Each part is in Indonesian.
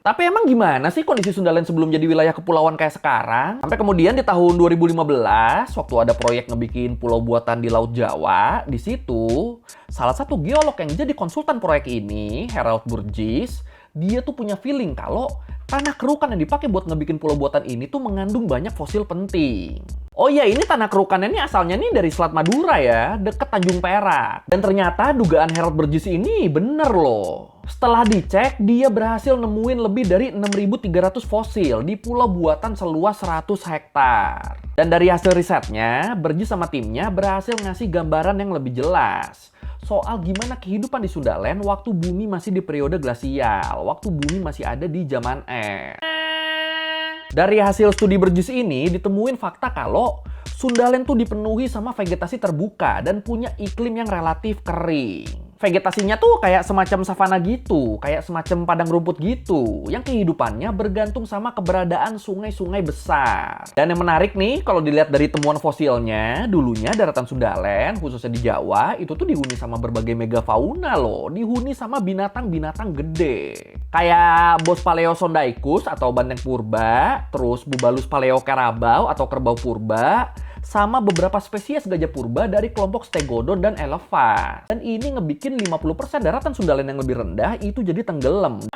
Tapi emang gimana sih kondisi Sundaland sebelum jadi wilayah kepulauan kayak sekarang? Sampai kemudian di tahun 2015, waktu ada proyek ngebikin pulau buatan di Laut Jawa, di situ salah satu geolog yang jadi konsultan proyek ini, Harold Burgess, dia tuh punya feeling kalau tanah kerukan yang dipakai buat ngebikin pulau buatan ini tuh mengandung banyak fosil penting. Oh iya, ini tanah kerukannya ini asalnya nih dari Selat Madura ya, deket Tanjung Perak. Dan ternyata dugaan Harold Burgess ini bener loh. Setelah dicek, dia berhasil nemuin lebih dari 6.300 fosil di pulau buatan seluas 100 hektar. Dan dari hasil risetnya, Burgess sama timnya berhasil ngasih gambaran yang lebih jelas soal gimana kehidupan di Sundaland waktu bumi masih di periode glasial, waktu bumi masih ada di zaman es. Dari hasil studi Burgess ini ditemuin fakta kalau Sundaland tuh dipenuhi sama vegetasi terbuka dan punya iklim yang relatif kering. Vegetasinya tuh kayak semacam savana gitu, kayak semacam padang rumput gitu, yang kehidupannya bergantung sama keberadaan sungai-sungai besar. Dan yang menarik nih, kalau dilihat dari temuan fosilnya, dulunya daratan Sundaland, khususnya di Jawa, itu tuh dihuni sama berbagai megafauna loh, dihuni sama binatang-binatang gede. Kayak Bospaleosondaichus atau banteng purba, terus Bubalus paleocarabao atau kerbau purba, sama beberapa spesies gajah purba dari kelompok Stegodon dan Elephas. Dan ini ngebikin 50% daratan Sundaland yang lebih rendah itu jadi tenggelam.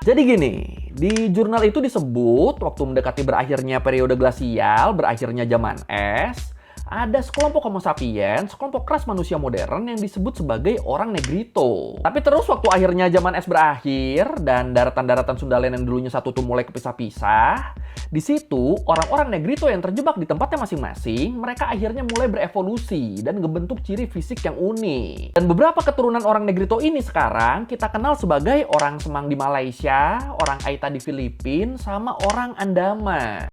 Jadi gini, di jurnal itu disebut waktu mendekati berakhirnya periode glasial, berakhirnya zaman es, ada sekelompok Homo sapiens, sekelompok ras manusia modern yang disebut sebagai orang Negrito. Tapi terus waktu akhirnya zaman es berakhir dan daratan-daratan Sundaland yang dulunya satu tuh mulai kepisah-pisah, di situ orang-orang Negrito yang terjebak di tempatnya masing-masing, mereka akhirnya mulai berevolusi dan ngebentuk ciri fisik yang unik. Dan beberapa keturunan orang Negrito ini sekarang kita kenal sebagai orang Semang di Malaysia, orang Aita di Filipina, sama orang Andaman.